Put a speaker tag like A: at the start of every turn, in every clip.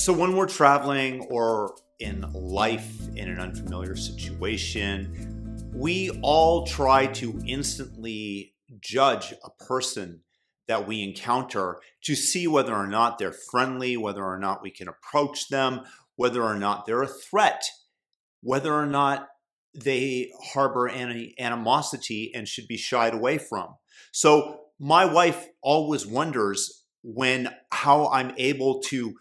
A: So when we're traveling or in life in an unfamiliar situation, we all try to instantly judge a person that we encounter to see whether or not they're friendly, whether or not we can approach them, whether or not they're a threat, whether or not they harbor any animosity and should be shied away from. So my wife always wonders when how I'm able to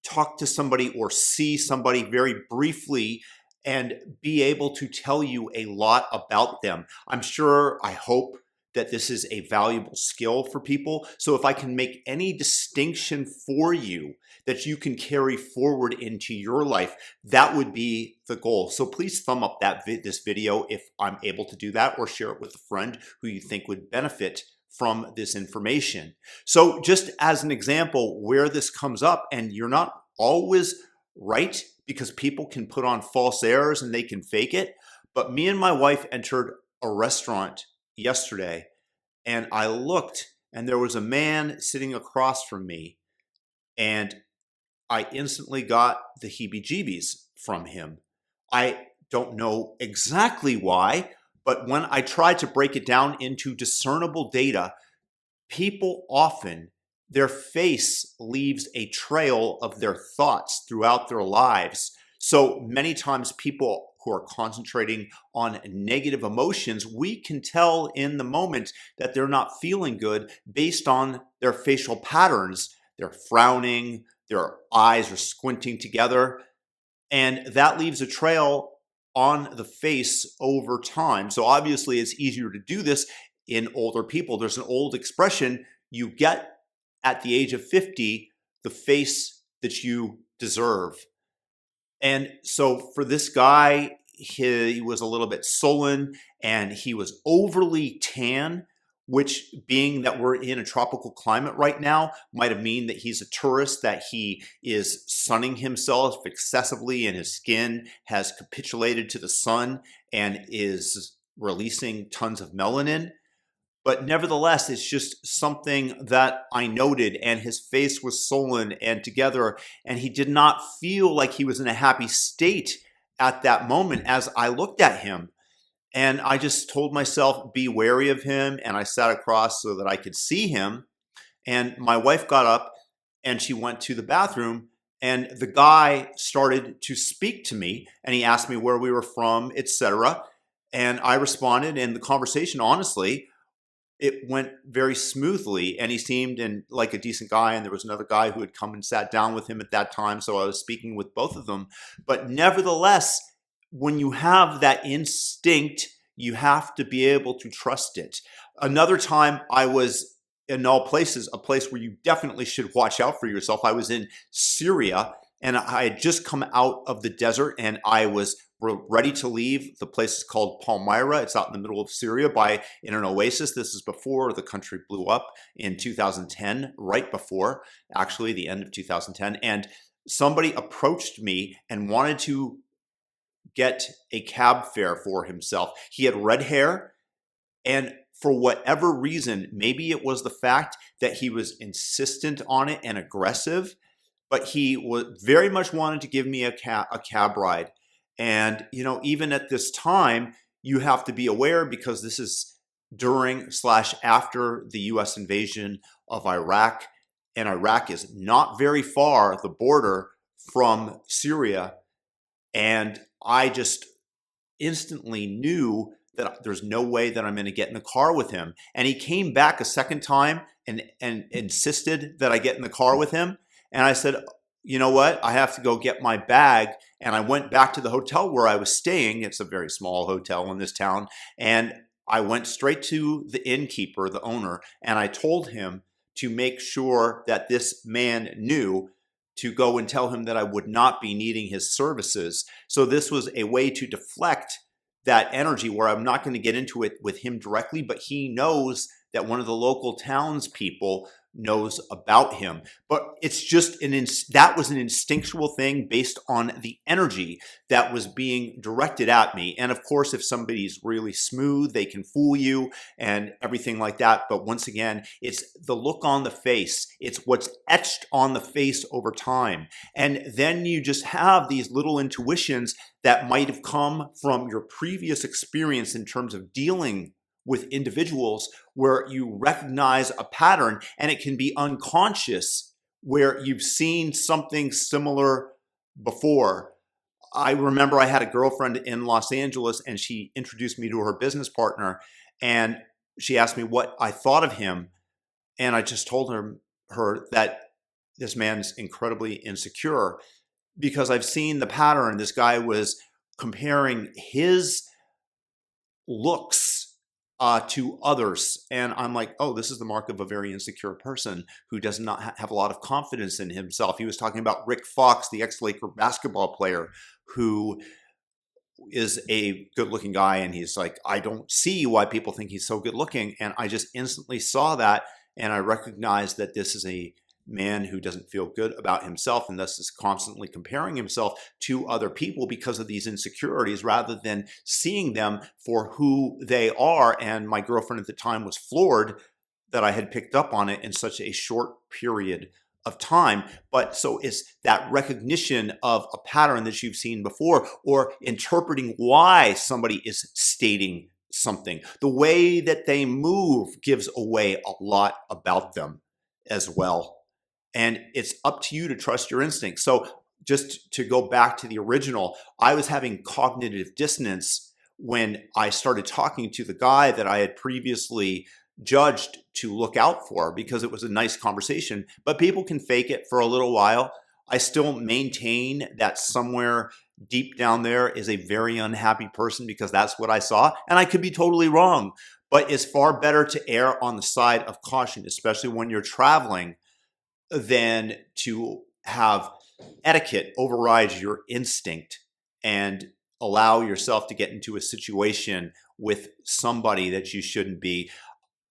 A: talk to somebody or see somebody very briefly and be able to tell you a lot about them. I'm sure, I hope that this is a valuable skill for people. So if I can make any distinction for you that you can carry forward into your life, that would be the goal. So please thumb up this video if I'm able to do that, or share it with a friend who you think would benefit from this information. So just as an example where this comes up, and you're not always right because people can put on false airs and they can fake it. But me and my wife entered a restaurant yesterday, and I looked and there was a man sitting across from me, and I instantly got the heebie-jeebies from him. I don't know exactly why, but when I tried to break it down into discernible data, people often, their face leaves a trail of their thoughts throughout their lives. So many times people who are concentrating on negative emotions, we can tell in the moment that they're not feeling good based on their facial patterns. They're frowning, their eyes are squinting together, and that leaves a trail on the face over time. So obviously it's easier to do this in older people. There's an old expression: you get at the age of 50 the face that you deserve. And so for this guy, he was a little bit sullen and he was overly tan, which, being that we're in a tropical climate right now, might have mean that he's a tourist, that he is sunning himself excessively and his skin has capitulated to the sun and is releasing tons of melanin. But nevertheless, it's just something that I noted, and his face was sullen and together, and he did not feel like he was in a happy state at that moment as I looked at him. And I just told myself, be wary of him, and I sat across so that I could see him. And my wife got up and she went to the bathroom, and the guy started to speak to me, and he asked me where we were from, etc. And I responded, and the conversation, honestly, it went very smoothly, and he seemed like a decent guy. And there was another guy who had come and sat down with him at that time, so I was speaking with both of them. But nevertheless, when you have that instinct, you have to be able to trust it. Another time I was, in all places, a place where you definitely should watch out for yourself. I was in Syria, and I had just come out of the desert, and I was ready to leave. The place is called Palmyra. It's out in the middle of Syria in an oasis. This is before the country blew up in 2010, right before, actually, the end of 2010. And somebody approached me and wanted to get a cab fare for himself. He had red hair, and for whatever reason, maybe it was the fact that he was insistent on it and aggressive, but he was very much wanted to give me a cab ride. And, even at this time, you have to be aware, because this is during/after the US invasion of Iraq, and Iraq is not very far, the border, from Syria. And I just instantly knew that there's no way that I'm going to get in the car with him. And he came back a second time and insisted that I get in the car with him. And I said, you know what? I have to go get my bag. And I went back to the hotel where I was staying. It's a very small hotel in this town. And I went straight to the innkeeper, the owner, and I told him to make sure that this man knew to go and tell him that I would not be needing his services. So this was a way to deflect that energy, where I'm not going to get into it with him directly, but he knows that one of the local townspeople knows about him. But it's just that was an instinctual thing based on the energy that was being directed at me. And of course, if somebody's really smooth, they can fool you and everything like that. But once again, it's the look on the face. It's what's etched on the face over time. And then you just have these little intuitions that might have come from your previous experience in terms of dealing with individuals, where you recognize a pattern, and it can be unconscious where you've seen something similar before. I remember I had a girlfriend in Los Angeles, and she introduced me to her business partner, and she asked me what I thought of him. And I just told her that this man's incredibly insecure, because I've seen the pattern. This guy was comparing his looks to others. And I'm like, oh, this is the mark of a very insecure person who does not have a lot of confidence in himself. He was talking about Rick Fox, the ex-Laker basketball player, who is a good-looking guy. And he's like, I don't see why people think he's so good-looking. And I just instantly saw that. And I recognized that this is a man who doesn't feel good about himself, and thus is constantly comparing himself to other people because of these insecurities, rather than seeing them for who they are. And my girlfriend at the time was floored that I had picked up on it in such a short period of time. But so it's that recognition of a pattern that you've seen before, or interpreting why somebody is stating something. The way that they move gives away a lot about them as well. And it's up to you to trust your instincts. So just to go back to the original, I was having cognitive dissonance when I started talking to the guy that I had previously judged to look out for, because it was a nice conversation. But people can fake it for a little while. I still maintain that somewhere deep down there is a very unhappy person, because that's what I saw. And I could be totally wrong. But it's far better to err on the side of caution, especially when you're traveling, than to have etiquette override your instinct and allow yourself to get into a situation with somebody that you shouldn't be.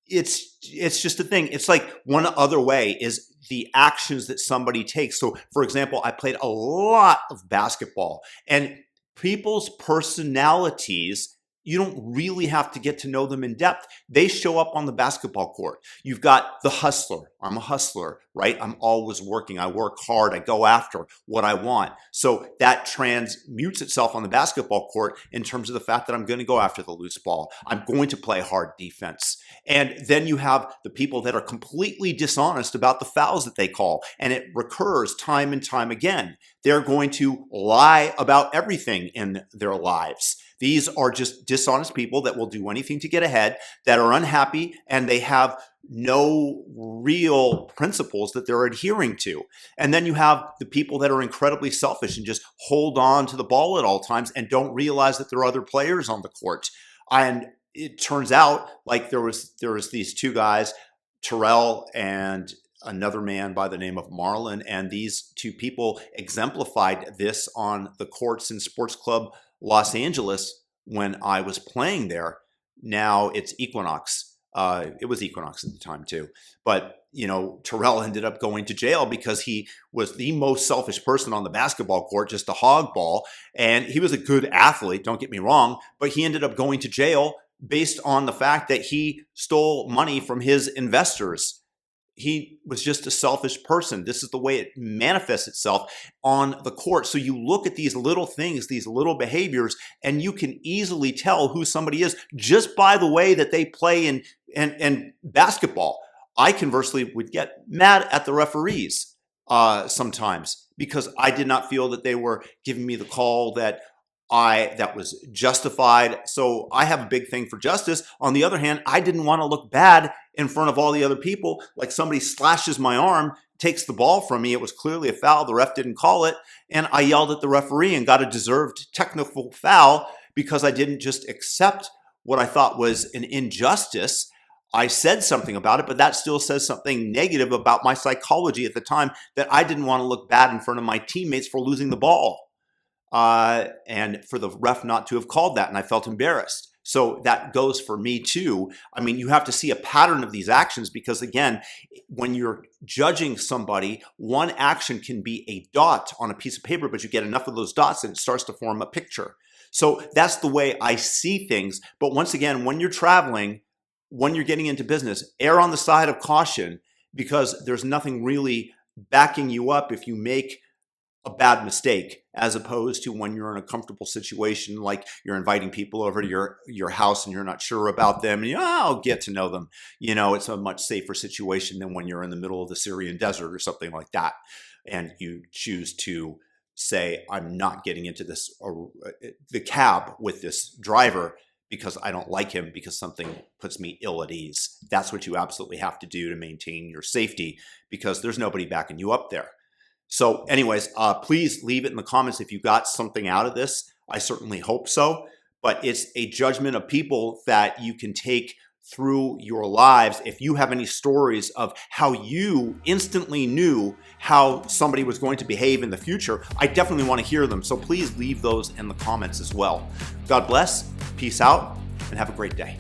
A: It's just a thing. It's like, one other way is the actions that somebody takes. So for example, I played a lot of basketball, and people's personalities, you don't really have to get to know them in depth. They show up on the basketball court. You've got the hustler. I'm a hustler, right? I'm always working. I work hard. I go after what I want. So that transmutes itself on the basketball court in terms of the fact that I'm going to go after the loose ball. I'm going to play hard defense. And then you have the people that are completely dishonest about the fouls that they call, and it recurs time and time again. They're going to lie about everything in their lives. These are just dishonest people that will do anything to get ahead, that are unhappy, and they have no real principles that they're adhering to. And then you have the people that are incredibly selfish and just hold on to the ball at all times and don't realize that there are other players on the court. And it turns out, like, there was these two guys, Terrell and another man by the name of Marlon, and these two people exemplified this on the courts in Sports Club Los Angeles when I was playing there. Now it's Equinox. It was Equinox at the time too. But, Terrell ended up going to jail because he was the most selfish person on the basketball court, just a hog ball. And he was a good athlete, don't get me wrong, but he ended up going to jail based on the fact that he stole money from his investors. He was just a selfish person. This is the way it manifests itself on the court. So you look at these little things, these little behaviors, and you can easily tell who somebody is just by the way that they play in basketball. I conversely would get mad at the referees sometimes, because I did not feel that they were giving me the call that was justified. So I have a big thing for justice. On the other hand, I didn't want to look bad in front of all the other people. Like, somebody slashes my arm, takes the ball from me. It was clearly a foul. The ref didn't call it. And I yelled at the referee and got a deserved technical foul because I didn't just accept what I thought was an injustice. I said something about it, but that still says something negative about my psychology at the time, that I didn't want to look bad in front of my teammates for losing the ball. And for the ref not to have called that, and I felt embarrassed. So that goes for me too. I mean, you have to see a pattern of these actions because, again, when you're judging somebody, one action can be a dot on a piece of paper, but you get enough of those dots and it starts to form a picture. So that's the way I see things. But once again, when you're traveling, when you're getting into business, err on the side of caution because there's nothing really backing you up if you make a bad mistake, as opposed to when you're in a comfortable situation, like you're inviting people over to your house and you're not sure about them and I'll get to know them. It's a much safer situation than when you're in the middle of the Syrian desert or something like that. And you choose to say, I'm not getting into this, or the cab with this driver because I don't like him because something puts me ill at ease. That's what you absolutely have to do to maintain your safety because there's nobody backing you up there. So anyways, please leave it in the comments if you got something out of this. I certainly hope so. But it's a judgment of people that you can take through your lives. If you have any stories of how you instantly knew how somebody was going to behave in the future, I definitely want to hear them. So please leave those in the comments as well. God bless, peace out, and have a great day.